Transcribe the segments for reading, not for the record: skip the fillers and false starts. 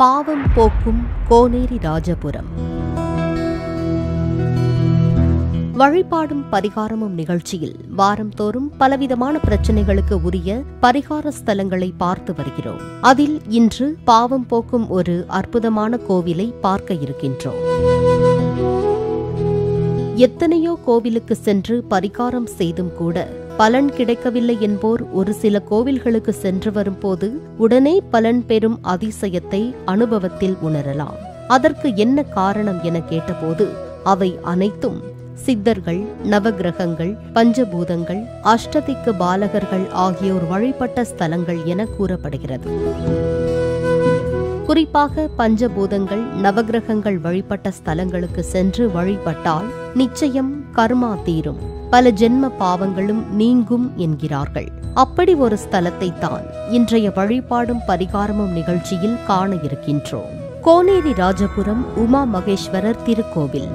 பாவம் போக்கும் கோனேரி ராஜபுரம். வழிபாடும் பரிகாரமும் நிகழ்ச்சியில் வாரந்தோறும் பலவிதமான பிரச்சனைகளுக்கு உரிய பரிகார ஸ்தலங்களை பார்த்து வருகிறோம். அதில் இன்று பாவம் போக்கும் ஒரு அற்புதமான கோவிலை பார்க்க இருக்கின்றோம். எத்தனையோ கோவிலுக்கு சென்று பரிகாரம் செய்தும் கூட பலன் கிடைக்கவில்லை என்போர் ஒரு சில கோவில்களுக்கு சென்று வரும்போது உடனே பலன் பெறும் அதிசயத்தை அனுபவத்தில் உணரலாம். அதற்கு என்ன காரணம் என கேட்டபோது அவை அனைத்தும் சித்தர்கள், நவகிரகங்கள், பஞ்சபூதங்கள், அஷ்டதிக்கு பாலகர்கள் ஆகியோர் வழிபட்ட ஸ்தலங்கள் என கூறப்படுகிறது. குறிப்பாக பஞ்சபூதங்கள், நவகிரகங்கள் வழிபட்ட ஸ்தலங்களுக்கு சென்று வழிபட்டால் நிச்சயம் கர்மா தீரும், பல ஜென்ம பாவங்களும் நீங்கும் என்கிறார்கள். அப்படி ஒரு ஸ்தலத்தை தான் இன்றைய வழிபாடும் பரிகாரமும் நிகழ்ச்சியில் காண இருக்கின்றோம். கோனேரி ராஜபுரம் உமா மகேஸ்வரர் திருக்கோவில்.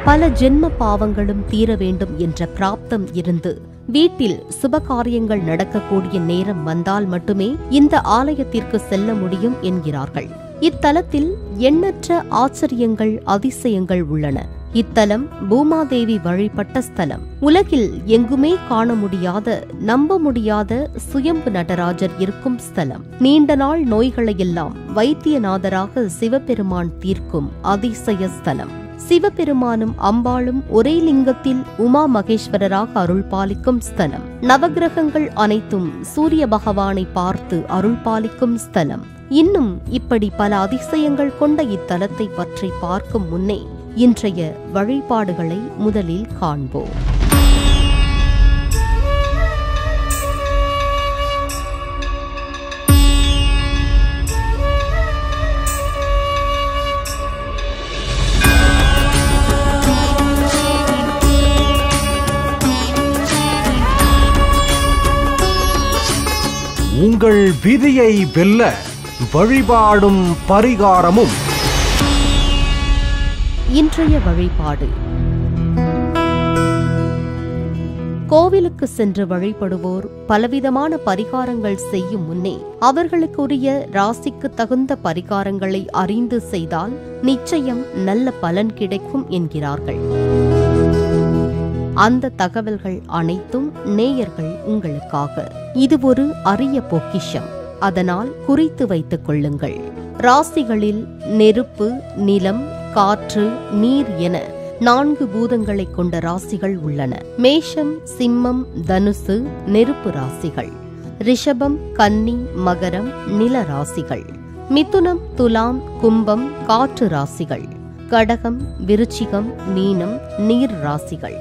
பல ஜென்ம பாவங்களும் தீர வேண்டும் என்ற பிராப்தம் இருந்து வீட்டில் சுபகாரியங்கள் நடக்கக்கூடிய நேரம் வந்தால் மட்டுமே இந்த ஆலயத்திற்கு செல்ல முடியும் என்கிறார்கள். இத்தலத்தில் எண்ணற்ற ஆச்சரியங்கள், அதிசயங்கள் உள்ளன. இத்தலம் பூமாதேவி வழிபட்ட ஸ்தலம். உலகில் எங்குமே காண முடியாத, நம்ப முடியாத சுயம்பு நடராஜர் இருக்கும் ஸ்தலம். நீண்ட நாள் நோய்களையெல்லாம் வைத்தியநாதராக சிவபெருமான் தீர்க்கும் அதிசய ஸ்தலம். சிவபெருமானும் அம்பாளும் ஒரே லிங்கத்தில் உமா மகேஸ்வரராக அருள் பாலிக்கும் ஸ்தலம். நவகிரகங்கள் அனைத்தும் சூரிய பகவானை பார்த்து அருள் பாலிக்கும் ஸ்தலம். இன்னும் இப்படி பல அதிசயங்கள் கொண்ட இத்தலத்தை பற்றி பார்க்கும் முன்னே இன்றைய வழிபாடுகளை முதலில் காண்போம். உங்கள் விதியை வெல்ல வழிபாடும் பரிகாரமும். இன்றைய வழிபாடு. கோவிலுக்கு சென்று வழிபடுவோர் பலவிதமான பரிகாரங்கள் செய்யும் முன்னே அவர்களுக்குரிய ராசிக்கு தகுந்த பரிகாரங்களை அறிந்து செய்தால் நிச்சயம் நல்ல பலன் கிடைக்கும் என்கிறார்கள். அந்த தகவல்கள் அனைத்தும் நேயர்கள் உங்களுக்காக. இது ஒரு அரிய பொக்கிஷம், அதனால் குறித்து வைத்துக் கொள்ளுங்கள். ராசிகளில் நெருப்பு, நிலம், காற்று, நீர் என 4 பூதங்களை கொண்ட ராசிகள் உள்ளன. மேஷம், சிம்மம், தனுசு நெருப்பு ராசிகள். ரிஷபம், கன்னி, மகரம் நில ராசிகள். மிதுனம், துலாம், கும்பம் காற்று ராசிகள். கடகம், விருச்சிகம், மீனம் நீர் ராசிகள்.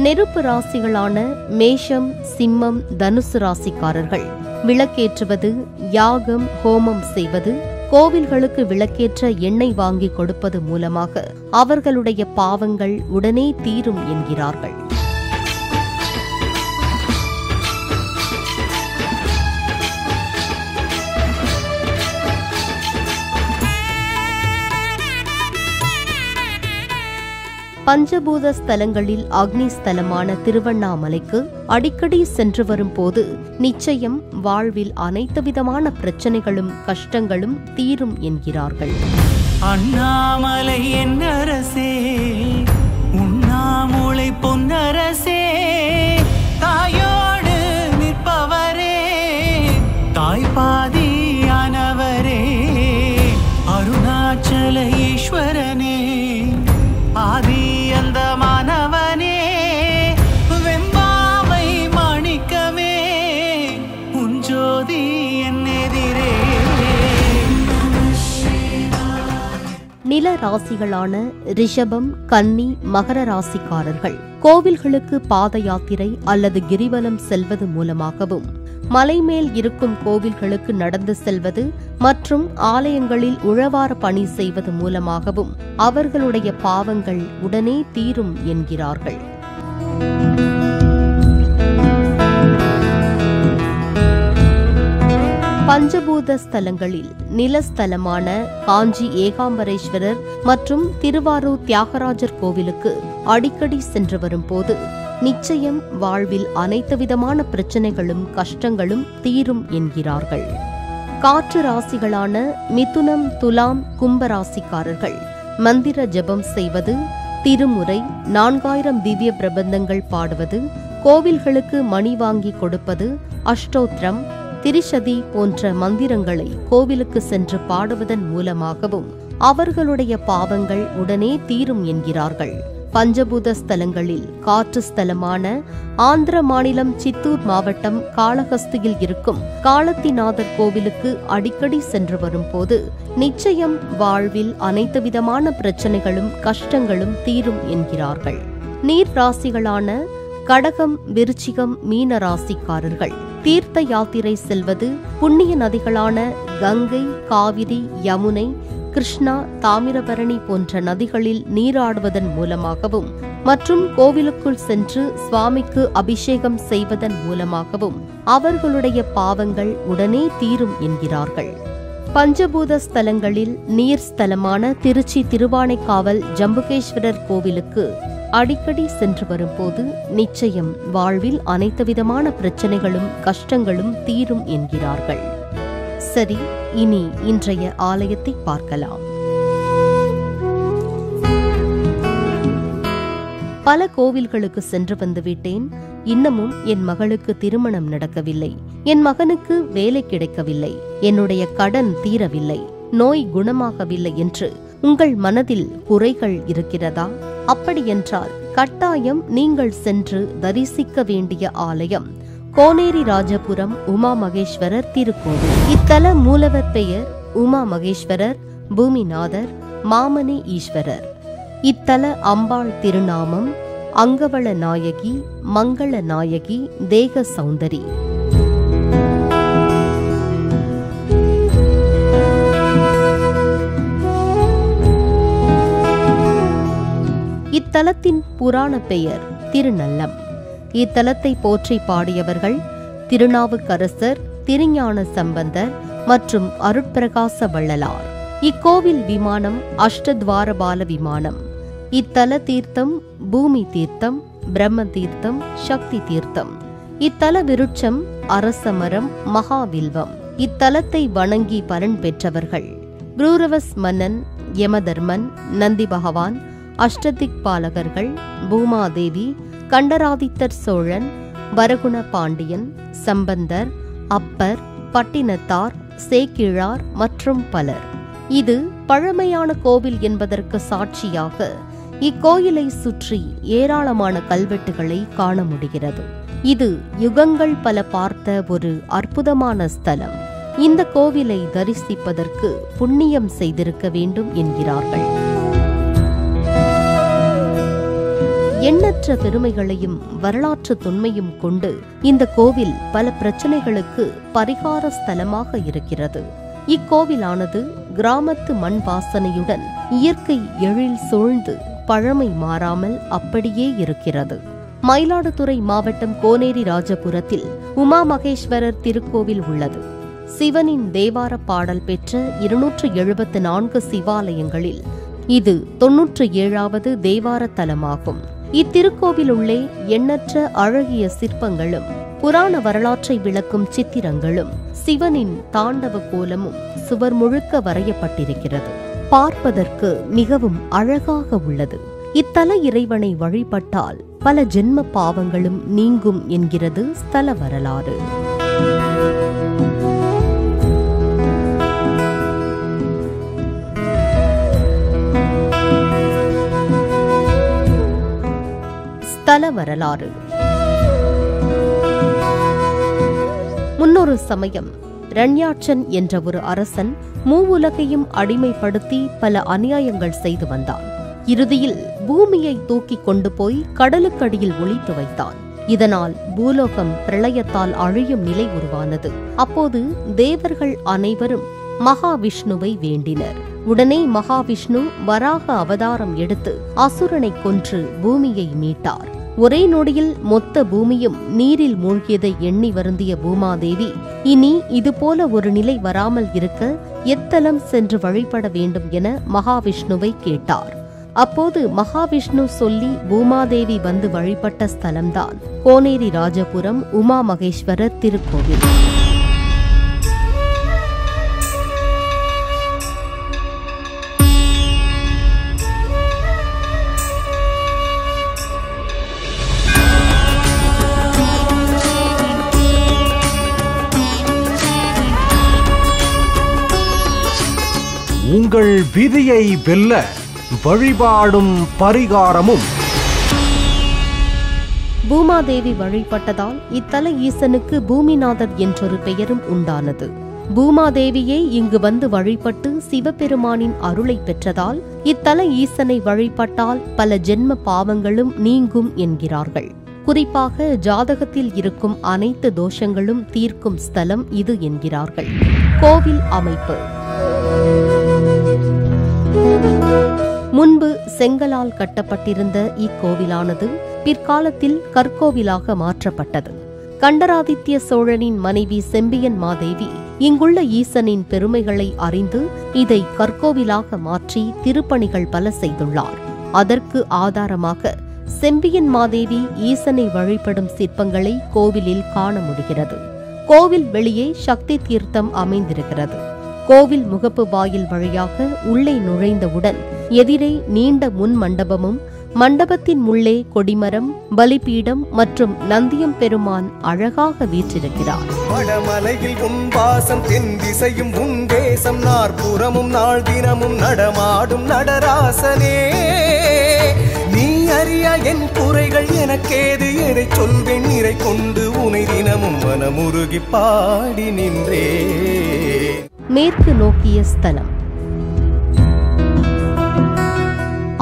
நெருப்பு ராசிகளான மேஷம், சிம்மம், தனுசு ராசிக்காரர்கள் விளக்கேற்றுவது, யாகம், ஹோமம் செய்வது, கோவில்களுக்கு விளக்கேற்ற எண்ணெய் வாங்கி கொடுப்பது மூலமாக அவர்களுடைய பாவங்கள் உடனே தீரும் என்கிறார்கள். பஞ்சபூத ஸ்தலங்களில் அக்னி ஸ்தலமான திருவண்ணாமலைக்கு அடிக்கடி சென்று வரும்போது நிச்சயம் வாழ்வில் அனைத்து விதமான பிரச்சனைகளும் கஷ்டங்களும் தீரும் என்கிறார்கள். அண்ணாமலை என்னரசே, உண்ணாமூளை பொன்னரசே, தாயோடு நிற்பவரே, தாய்பாதியானவரே, அருணாச்சல ஈஸ்வரனே, ஆதி அந்த மாணவனே, வெம்பாவை மாணிக்கமே, உஞ்சோதி என்னெதிரே. நில ராசிகளான ரிஷபம், கன்னி, மகர ராசிக்காரர்கள் கோவில்களுக்கு பாத யாத்திரை அல்லது கிரிவலம் செல்வது மூலமாகவும், மலைமேல் இருக்கும் கோவில்களுக்கு நடந்து செல்வது மற்றும் ஆலயங்களில் உழவார பணி செய்வது மூலமாகவும் அவர்களுடைய பாவங்கள் உடனே தீரும் என்கிறார்கள். பஞ்சபூத ஸ்தலங்களில் நிலஸ்தலமான காஞ்சி ஏகாம்பரேஸ்வரர் மற்றும் திருவாரூர் தியாகராஜர் கோவிலுக்கு அடிக்கடி சென்று வரும்போது நிச்சயம் வாழ்வில் அனைத்து விதமான பிரச்சனைகளும் கஷ்டங்களும் தீரும் என்கிறார்கள். காற்று ராசிகளான மிதுனம், துலாம், கும்பராசிக்காரர்கள் மந்திர ஜெபம் செய்வது, திருமுறை, 4000 திவ்ய பிரபந்தங்கள் பாடுவது, கோவில்களுக்கு மணி வாங்கி கொடுப்பது, அஷ்டோத்திரம், திரிஷதி போன்ற மந்திரங்களை கோவிலுக்கு சென்று பாடுவதன் மூலமாகவும் அவர்களுடைய பாவங்கள் உடனே தீரும் என்கிறார்கள். பஞ்சபூத ஸ்தலங்களில் காற்று ஸ்தலமான ஆந்திர மாநிலம் சித்தூர் மாவட்டம் காளஹஸ்தியில் இருக்கும் காளத்திநாதர் கோவிலுக்கு அடிக்கடி சென்று வரும்போது நிச்சயம் வாழ்வில் அனைத்து விதமான பிரச்சனைகளும் கஷ்டங்களும் தீரும் என்கிறார்கள். நீர் ராசிகளான கடகம், விருச்சிகம், மீன ராசிக்காரர்கள் தீர்த்த யாத்திரை செல்வது, புண்ணிய நதிகளான கங்கை, காவிரி, யமுனை, கிருஷ்ணா, தாமிரபரணி போன்ற நதிகளில் நீராடுவதன் மூலமாகவும் மற்றும் கோவிலுக்குள் சென்று சுவாமிக்கு அபிஷேகம் செய்வதன் மூலமாகவும் அவர்களுடைய பாவங்கள் உடனே தீரும் என்கிறார்கள். பஞ்சபூத ஸ்தலங்களில் நீர் ஸ்தலமான திருச்சி திருவானைக்காவல் ஜம்புகேஸ்வரர் கோவிலுக்கு அடிக்கடி சென்று வரும்போது நிச்சயம் வாழ்வில் அனைத்து விதமான பிரச்சனைகளும் கஷ்டங்களும் தீரும் என்கிறார்கள். சரி, இனி இன்றைய ஆலயத்தை பார்க்கலாம். பல கோவில்களுக்கு சென்று வந்துவிட்டேன். இன்னமும் என் மகளுக்கு திருமணம் நடக்கவில்லை, என் மகனுக்கு வேலை கிடைக்கவில்லை, என்னுடைய கடன் தீரவில்லை, நோய் குணமாகவில்லை என்று உங்கள் மனதில் குறைகள் இருக்கிறதா? அப்படியென்றால் கட்டாயம் நீங்கள் சென்று தரிசிக்க வேண்டிய ஆலயம் கோனேரி ராஜபுரம் உமா மகேஸ்வரர் திருக்கோவில். இத்தல மூலவர் பெயர் உமா மகேஸ்வரர், பூமிநாதர், மாமனி ஈஸ்வரர். இத்தல அம்பாள் திருநாமம் அங்கவள நாயகி, மங்கள நாயகி, தேக சௌந்தரி. இத்தலத்தின் புராண பெயர் திருநல்லம். இத்தலத்தை போற்றி பாடியவர்கள் திருநாவுக்கரசர், திருஞான சம்பந்தர் மற்றும் அருட்பிரகாச வள்ளலார். இக்கோவில் விமானம் அஷ்டத்வாரபால விமானம். இத்தல தீர்த்தம் பூமி தீர்த்தம், பிரம்ம தீர்த்தம், சக்தி தீர்த்தம். இத்தல விருட்சம் அரசமரம், மகாவில்வம். இத்தலத்தை வணங்கி பலன் பெற்றவர்கள் புரூரவஸ் மன்னன், யமதர்மன், நந்தி பகவான், அஷ்டதிக்பாலகர்கள், பூமாதேவி, கண்டராதித்தர் சோழன், வரகுண பாண்டியன், சம்பந்தர், அப்பர், பட்டினத்தார், சேக்கிழார் மற்றும் பலர். இது பழமையான கோவில் என்பதற்கு சாட்சியாக இக்கோயிலை சுற்றி ஏராளமான கல்வெட்டுகளை காண முடிகிறது. இது யுகங்கள் பல பார்த்த ஒரு அற்புதமான ஸ்தலம். இந்த கோவிலை தரிசிப்பதற்கு புண்ணியம் செய்திருக்க வேண்டும் என்கிறார்கள். எண்ணற்ற பெருமைகளையும் வரலாற்று தொன்மையும் கொண்டு இந்த கோவில் பல பிரச்சனைகளுக்கு பரிகார ஸ்தலமாக இருக்கிறது. இக்கோவிலானது கிராமத்து மண் வாசனையுடன் இயற்கை எழில் சூழ்ந்து பழமை மாறாமல் அப்படியே இருக்கிறது. மயிலாடுதுறை மாவட்டம் கோனேரி ராஜபுரத்தில் உமா மகேஸ்வரர் திருக்கோவில் உள்ளது. சிவனின் தேவார பாடல் பெற்ற 274 சிவாலயங்களில் இது 97வது தேவார தலமாகும். இத்திருக்கோவிலுள்ளே எண்ணற்ற அழகிய சிற்பங்களும் புராண வரலாற்றை விளக்கும் சித்திரங்களும் சிவனின் தாண்டவ கோலமும் சுவர் முழுக்க வரையப்பட்டிருக்கிறது. பார்ப்பதற்கு மிகவும் அழகாக உள்ளது. இத்தல இறைவனை வழிபட்டால் பல ஜென்ம பாவங்களும் நீங்கும் என்கிறது ஸ்தல வரலாறு. ஸ்தல வரலாறு. முன்னொரு சமயம் ரண்யாட்சன் என்ற ஒரு அரசன் மூவுலகையும் அடிமைப்படுத்தி பல அநியாயங்கள் செய்து வந்தான். இறுதியில் பூமியை தூக்கி கொண்டு போய் கடலுக்கடியில் ஒளித்து வைத்தான். இதனால் பூலோகம் பிரளயத்தால் அழியும் நிலை உருவானது. அப்போது தேவர்கள் அனைவரும் மகாவிஷ்ணுவை வேண்டினர். உடனே மகாவிஷ்ணு வராக அவதாரம் எடுத்து அசுரனை கொன்று பூமியை மீட்டார். ஒரே நொடியில் மொத்த பூமியும் நீரில் மூழ்கியதை எண்ணி வருந்திய பூமாதேவி, இனி இதுபோல ஒரு நிலை வராமல் இருக்க எத்தலம் சென்று வழிபட வேண்டும் என மகாவிஷ்ணுவை கேட்டார். அப்போது மகாவிஷ்ணு சொல்லி பூமாதேவி வந்து வழிபட்ட ஸ்தலம்தான் கோனேரி ராஜபுரம் உமா மகேஸ்வரர் திருக்கோவில். உங்கள் விதியை வெல்ல வழிபாடும் பரிகாரமும். பூமாதேவி வழிபட்டதால் இத்தல ஈசனுக்கு பூமிநாதர் என்றொரு பெயரும் உண்டானது. பூமாதேவியே இங்கு வந்து வழிபட்டு சிவபெருமானின் அருளை பெற்றதால் இத்தல ஈசனை வழிபட்டால் பல ஜென்ம பாவங்களும் நீங்கும் என்கிறார்கள். குறிப்பாக ஜாதகத்தில் இருக்கும் அனைத்து தோஷங்களும் தீர்க்கும் ஸ்தலம் இது என்கிறார்கள். கோவில் அமைப்பு. முன்பு செங்கலால் கட்டப்பட்டிருந்த இக்கோவிலானது பிற்காலத்தில் கற்கோவிலாக மாற்றப்பட்டது. கண்டராதித்ய சோழனின் மனைவி செம்பியன் மாதேவி இங்குள்ள ஈசனின் பெருமைகளை அறிந்து இதை கற்கோவிலாக மாற்றி திருப்பணிகள் பல செய்துள்ளார். அதற்கு ஆதாரமாக செம்பியன் மாதேவி ஈசனை வழிபடும் சிற்பங்களை கோவிலில் காண முடிகிறது. கோவில் வெளியே சக்தி தீர்த்தம் அமைந்திருக்கிறது. கோவில் முகப்பு வாயில் வழியாக உள்ளே நுழைந்தவுடன் எதிரே நீண்ட முன் மண்டபமும், மண்டபத்தின் உள்ளே கொடிமரம், பலிபீடம் மற்றும் நந்தியம் பெருமான் அழகாக வீற்றிருக்கிறார். வடமலையில் உன்வாசம், தென் திசையும் உன் தேசம், நாற்புறமும் நாள் தினமும் நடமாடும் நடராசனே. நீ அறிய என் குறைகள் எனக்கேது, எதை சொல்வேன் நிறை கொண்டு உனை தினமும் மனமுருகி பாடி நின்றே. மேற்கு நோக்கிய ஸ்தலம்.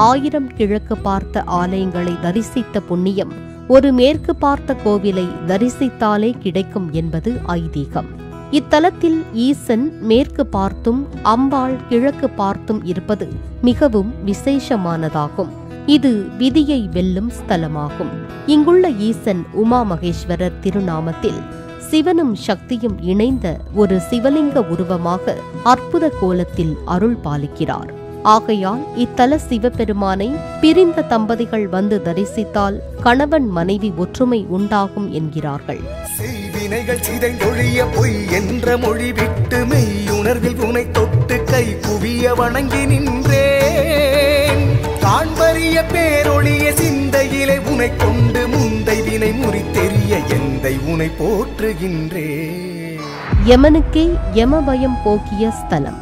1000 கிழக்கு பார்த்த ஆலயங்களை தரிசித்த புண்ணியம் ஒரு மேற்கு பார்த்த கோவிலை தரிசித்தாலே கிடைக்கும் என்பது ஐதீகம். இத்தலத்தில் ஈசன் மேற்கு பார்த்தும் அம்பாள் கிழக்கு பார்த்தும் இருப்பது மிகவும் விசேஷமானதாகும். இது விதியை வெல்லும் ஸ்தலமாகும். இங்குள்ள ஈசன் உமா மகேஸ்வரர் திருநாமத்தில் சிவனும் சக்தியும் இணைந்த ஒரு சிவலிங்க உருவமாக அற்புத கோலத்தில் அருள் பாலிக்கிறார். ஆகையால் இத்தல சிவபெருமானை பிரிந்த தம்பதிகள் வந்து தரிசித்தால் கணவன் மனைவி ஒற்றுமை உண்டாகும் என்கிறார்கள். செய்வினைகள் சிதைந்தொழிய பொய் என்ற மொழி விட்டு மெய்யுணர்வில் உனை தொட்டு கை குவிய வணங்கி நின்றேன். காண்பறிய பேரொழிய சிந்தையிலே உனை கொண்டு முந்தை வினை முறித்தெறிய எந்தை உனை போற்றுகின்றேன். யமனுக்கே யமபயம் போக்கிய ஸ்தலம்.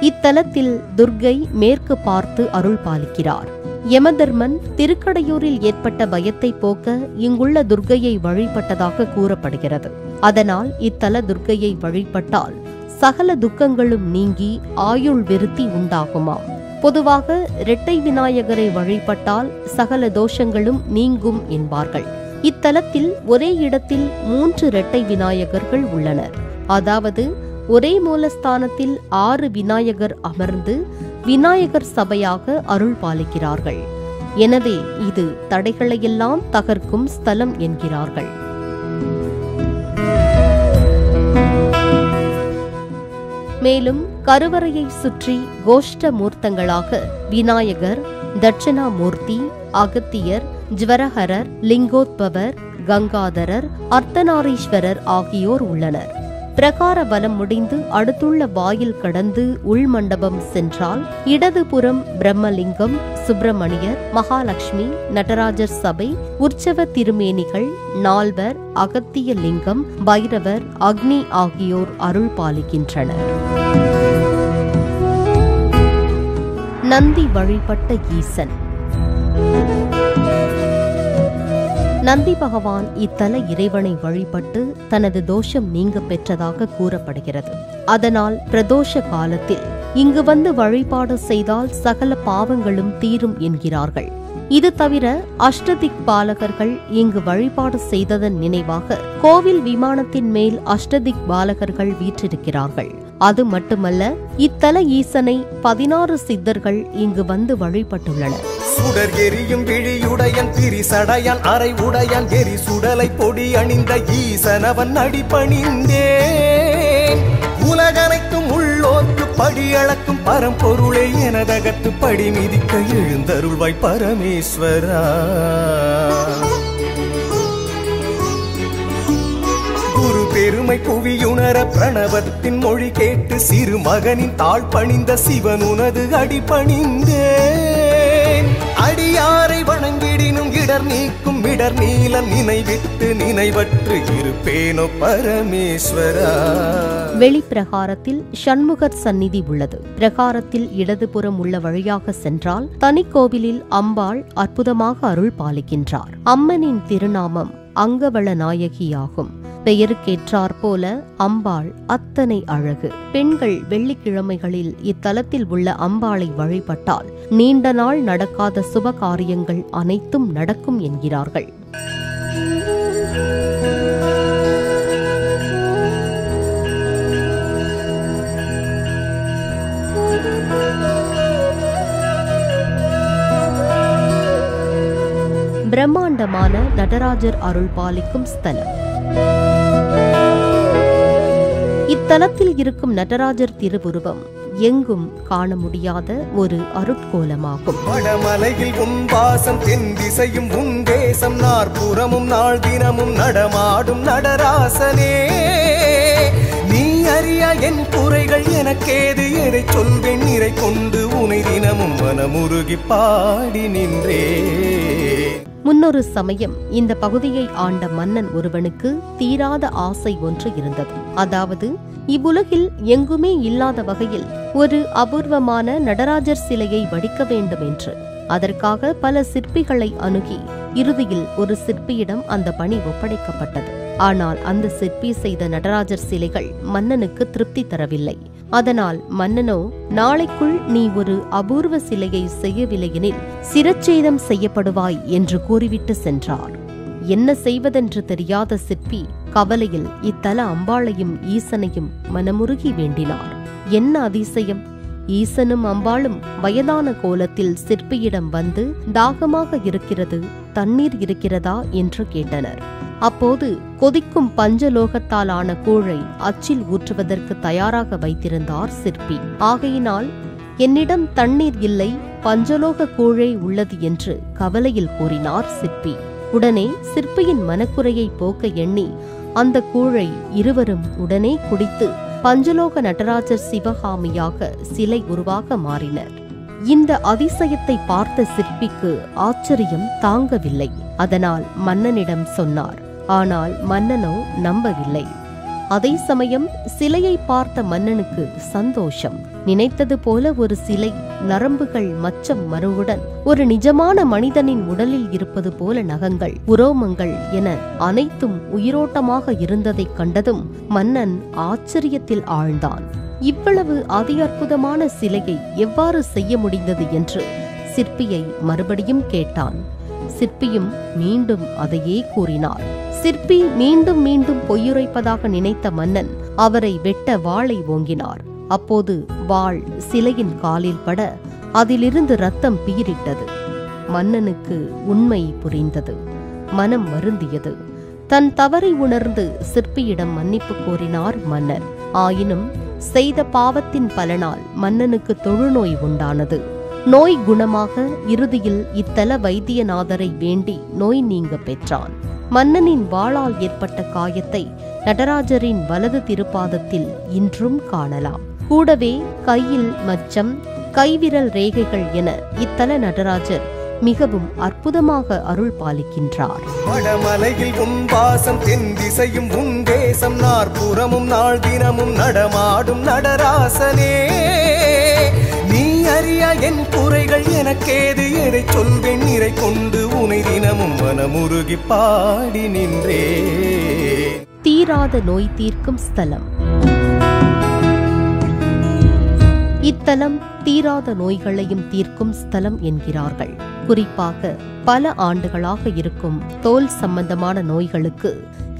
இத்தலத்தில் துர்க்கை மேற்கு பார்த்து அருள் பாலிக்கிறார். யமதர்மன் திருக்கடையூரில் ஏற்பட்ட பயத்தை போக்க இங்குள்ள துர்க்கையை வழிபட்டதாக கூறப்படுகிறது. அதனால் இத்தல துர்க்கையை வழிபட்டால் சகல துக்கங்களும் நீங்கி ஆயுள் விருத்தி உண்டாகுமாம். பொதுவாக இரட்டை விநாயகரை வழிபட்டால் சகல தோஷங்களும் நீங்கும் என்பார்கள். இத்தலத்தில் ஒரே இடத்தில் 3 இரட்டை விநாயகர்கள் உள்ளனர். அதாவது ஒரே மூலஸ்தானத்தில் 6 விநாயகர் அமர்ந்து விநாயகர் சபையாக அருள் பாலிக்கிறார்கள். எனவே இது தடைகளையெல்லாம் தகர்க்கும் ஸ்தலம் என்கிறார்கள். மேலும் கருவறையை சுற்றி கோஷ்ட மூர்த்தங்களாக விநாயகர், தட்சிணாமூர்த்தி, அகத்தியர், ஜ்வரஹரர், லிங்கோத்பவர், கங்காதரர், அர்த்தநாரீஸ்வரர் ஆகியோர் உள்ளனர். பிரகார வலம் முடிந்து அடுத்துள்ள வாயில் கடந்து உள்மண்டபம் சென்றால் இடதுபுறம் பிரம்மலிங்கம், சுப்பிரமணியர், மகாலட்சுமி, நடராஜர் சபை, உற்சவ திருமேனிகள், நால்வர், அகத்திய லிங்கம், பைரவர், அக்னி ஆகியோர் அருள் பாலிக்கின்றனர். நந்தி வழிபட்ட ஈசன். நந்தி பகவான் இத்தல இறைவனை வழிபட்டு தனது தோஷம் நீங்க பெற்றதாக கூறப்படுகிறது. அதனால் பிரதோஷ காலத்தில் இங்கு வந்து வழிபாடு செய்தால் சகல பாவங்களும் தீரும் என்கிறார்கள். இது தவிர அஷ்டதிக் பாலகர்கள் இங்கு வழிபாடு செய்ததன் நினைவாக கோவில் விமானத்தின் மேல் அஷ்டதிக் பாலகர்கள் வீற்றிருக்கிறார்கள். அது மட்டுமல்ல, இத்தல ஈசனை 16 சித்தர்கள் இங்கு வந்து வழிபட்டுள்ளனர். சுடர் எரியும் விழியுடையன் திரிசடையான் அரை உடையான் எரி சுடலை பொடி அணிந்த ஈசனவன் அடிபணிந்தேன். உலகனைத்தும் உள்ளோர்க்கு படியளக்கும் பரம்பொருளே எனதகத்து படி மிதிக்க எழுந்தருள்வாய் பரமேஸ்வரா. குரு பெருமை புவியுணர பிரணவத்தின் மொழி கேட்டு சிறு மகனின் தாழ் பணிந்த சிவனுனது அடிபணிந்தேன். அடியாரை வணங்கிடினும் இடர் நீக்கும் இடர் நீல நினைவிட்டு நினைவற்று இருப்பேனோ பரமேஸ்வரா. வெளிப்பிரகாரத்தில் ஷண்முகர் சந்நிதி உள்ளது. பிரகாரத்தில் இடதுபுறம் உள்ள வழியாக சென்றால் தனி கோவிலில் அம்பாள் அற்புதமாக அருள் பாலிக்கின்றார். அம்மனின் திருநாமம் அங்கவள நாயகியாகும். பெயருக்கேற்றாற்போல அம்பாள் அத்தனை அழகு. பெண்கள் வெள்ளிக்கிழமைகளில் இத்தலத்தில் உள்ள அம்பாளை வழிபட்டால் நீண்ட நாள் நடக்காத சுப காரியங்கள் அனைத்தும் நடக்கும் என்கிறார்கள். பிரம்மாண்டமான நடராஜர் அருள் பாலிக்கும் ஸ்தலம். இத்தலத்தில் இருக்கும் நடராஜர் திருவுருவம் எங்கும் காண முடியாத ஒரு அருட்கோலமாகும். வடமலையில் உன் வாசம் தென் திசையும் உன் தேசம் நாற்புறமும் நாள் தினமும் நடமாடும் நடராசனே. நீ அறியா என் குறைகள் எனக்கேது எதை சொல்வேன் நிறை கொண்டு உனை தினமும் மனமுருகி பாடி நின்றே. முன்னொரு சமயம் இந்த பகுதியை ஆண்ட மன்னன் ஒருவனுக்கு தீராத ஆசை ஒன்று இருந்தது. அதாவது இவ்வுலகில் எங்குமே இல்லாத வகையில் ஒரு அபூர்வமான நடராஜர் சிலையை வடிக்க வேண்டும் என்று. அதற்காக பல சிற்பிகளை அணுகி இறுதியில் ஒரு சிற்பியிடம் அந்த பணி ஒப்படைக்கப்பட்டது. ஆனால் அந்த சிற்பி செய்த நடராஜர் சிலைகள் மன்னனுக்கு திருப்தி தரவில்லை. அதனால் மன்னனோ, நாளைக்குள் நீ ஒரு அபூர்வ சிலையை செய்யவில்லையெனில் சிரச்சேதம் செய்யப்படுவாய் என்று கூறிவிட்டு சென்றார். என்ன செய்வதென்று தெரியாத சிற்பி கவலையில் இத்தல அம்பாளையும் ஈசனையும் மனமுருகி வேண்டினார். என்ன அதிசயம்! ஈசனும் அம்பாளும் வயதான கோலத்தில் சிற்பியிடம் வந்து தாகமாக இருக்கிறது, தண்ணீர் இருக்கிறதா என்று கேட்டனர். அப்போது கொதிக்கும் பஞ்சலோகத்தால் ஆன கூழை அச்சில் ஊற்றுவதற்கு தயாராக வைத்திருந்தார் சிற்பி. ஆகையினால் என்னிடம் தண்ணீர் இல்லை, பஞ்சலோக கூழே உள்ளது என்று கவலையில் கூறினார் சிற்பி. உடனே சிற்பியின் மனக்குறையை போக்க எண்ணி அந்த கூழை இருவரும் உடனே குடித்து பஞ்சலோக நடராஜர் சிவகாமியாக சிலை உருவாக மாறினர். இந்த அதிசயத்தை பார்த்த சிற்பிக்கு ஆச்சரியம் தாங்கவில்லை. அதனால் மன்னனிடம் சொன்னார். ஆனால் மன்னனோ நம்பவில்லை. அதே சமயம் சிலையை பார்த்த மன்னனுக்கு சந்தோஷம். நினைத்தது போல ஒரு சிலை, நரம்புகள் மச்சம் மருவுடன் ஒரு நிஜமான மனிதனின் உடலில் இருப்பது போல நகங்கள், உரோமங்கள் என அனைத்தும் உயிரோட்டமாக இருந்ததைக் கண்டதும் மன்னன் ஆச்சரியத்தில் ஆழ்ந்தான். இவ்வளவு அதி அற்புதமான சிலையை எவ்வாறு செய்ய முடிந்தது என்று சிற்பியை மறுபடியும் கேட்டான். சிற்பியும் மீண்டும் அதையே கூறினார். சிற்பி மீண்டும் மீண்டும் பொய்யுரைப்பதாக நினைத்த மன்னன் அவரை வெட்ட வாளை ஓங்கினார். அப்போது வாள் சிலையின் காலில் பட அதிலிருந்து ரத்தம் பீரிட்டது. மன்னனுக்கு உண்மை புரிந்தது. மனம் வருந்தியது. தன் தவறை உணர்ந்து சிற்பியிடம் மன்னிப்பு கோரினார் மன்னர். ஆயினும் செய்த பாவத்தின் பலனால் மன்னனுக்கு தொழுநோய் உண்டானது. நோய் குணமாக இறுதியில் இத்தல வைத்தியநாதரை வேண்டி நோய் நீங்க பெற்றான். மன்னனின் வாளால் ஏற்பட்ட காயத்தை நடராஜரின் வலது திருப்பாதத்தில் இன்றும் காணலாம். கூடவே கையில் மச்சம், கைவிரல் ரேகைகள் என இத்தல நடராஜர் மிகவும் அற்புதமாக அருள் பாலிக்கின்றார். வடமலையில் உன் வாசம் தென் திசையும் உன் தேசம் நாற்புறமும் நாள் தினமும் நடமாடும் நடராசனே. நீ அறியா என் குறைகள் எனக்கேது எதை சொல்வேன் நிறை கொண்டு உனை தினமும் மனமுருகி பாடி நின்றே. தீராத நோய் தீர்க்கும் ஸ்தலம். இத்தலம் தீராத நோய்களையும் தீர்க்கும் ஸ்தலம் என்கிறார்கள். குறிப்பாக பல ஆண்டுகளாக இருக்கும் தோல் சம்பந்தமான நோய்களுக்கு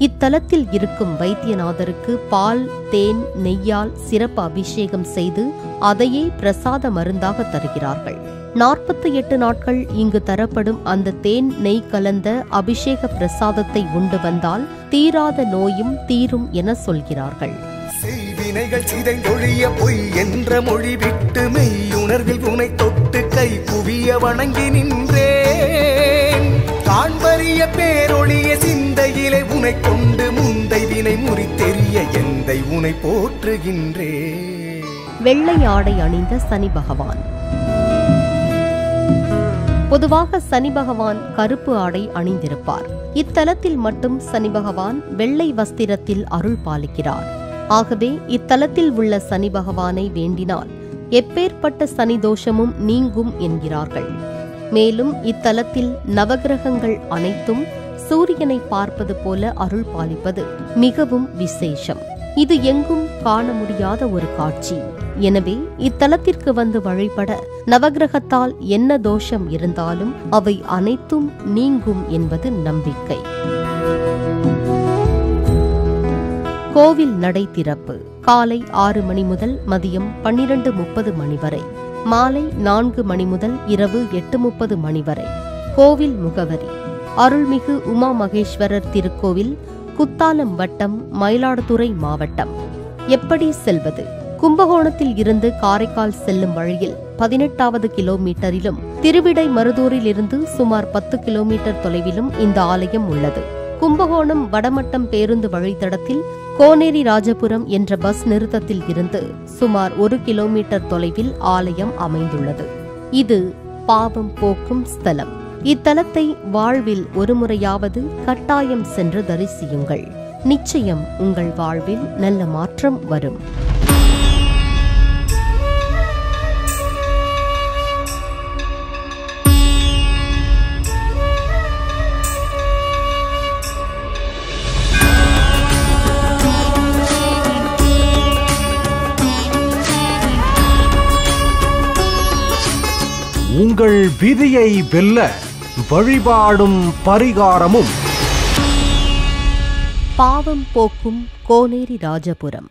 இத்தலத்தில் இருக்கும் வைத்தியநாதருக்கு பால், தேன், நெய்யால் சிறப்பு அபிஷேகம் செய்து அதையே பிரசாத மருந்தாக தருகிறார்கள். 48 நாட்கள் இங்கு தரப்படும் அந்த தேன், நெய் கலந்த அபிஷேக பிரசாதத்தை உண்டு வந்தால் தீராத நோயும் தீரும் என சொல்கிறார்கள். செய்வினைகள் சிதைந்தொழிய பொய் என்ற மொழி விட்டு மெய்யுணர்வில் உனை தொட்டு கை குவிய வணங்கி நின்றேன். காண்பறிய பேரொழிய சிந்தையிலே உனை கொண்டு முந்தை வினை முறித்தெறிய எந்தை உனை போற்றுகின்றேன். வெள்ளை ஆடை அணிந்த சனி பகவான். பொதுவாக சனி பகவான் கருப்பு ஆடை அணிந்திருப்பார். இத்தலத்தில் மட்டும் சனி பகவான் வெள்ளை வஸ்திரத்தில் அருள் பாலிக்கிறார். ஆகவே இத்தலத்தில் உள்ள சனி பகவானை வேண்டினால் எப்பேற்பட்ட சனி தோஷமும் நீங்கும் என்கிறார்கள். மேலும் இத்தலத்தில் நவகிரகங்கள் அனைத்தும் சூரியனை பார்ப்பது போல அருள் பாலிப்பது மிகவும் விசேஷம். இது எங்கும் காண முடியாத ஒரு காட்சி. எனவே இத்தலத்திற்கு வந்து வழிபட நவகிரகத்தால் என்ன தோஷம் இருந்தாலும் அவை அனைத்தும் நீங்கும் என்பது நம்பிக்கை. கோவில் நடை திறப்பு காலை 6 மணி முதல் மதியம் 12:30 மணி வரை, மாலை 4 மணி முதல் இரவு 8:30 மணி வரை. கோவில் முகவரி: அருள்மிகு உமா மகேஸ்வரர் திருக்கோவில், குத்தாலம் வட்டம், மயிலாடுதுறை மாவட்டம். எப்படி செல்வது? கும்பகோணத்தில் இருந்து காரைக்கால் செல்லும் வழியில் 18வது கிலோமீட்டரிலும், திருவிடை மருதூரில் இருந்து சுமார் 10 கிலோமீட்டர் தொலைவிலும் இந்த ஆலயம் உள்ளது. கும்பகோணம் வடமட்டம் பேருந்து வழித்தடத்தில் கோனேரி ராஜபுரம் என்ற பஸ் நிறுத்தத்தில் இருந்து சுமார் 1 கிலோமீட்டர் தொலைவில் ஆலயம் அமைந்துள்ளது. இது பாவம் போக்கும் ஸ்தலம். இத்தலத்தை வாழ்வில் ஒருமுறையாவது கட்டாயம் சென்று தரிசியுங்கள். நிச்சயம் உங்கள் வாழ்வில் நல்ல மாற்றம் வரும். உங்கள் விதியை வெல்ல வழிபாடும் பரிகாரமும். பாவம் போக்கும் கோனேரி ராஜபுரம்.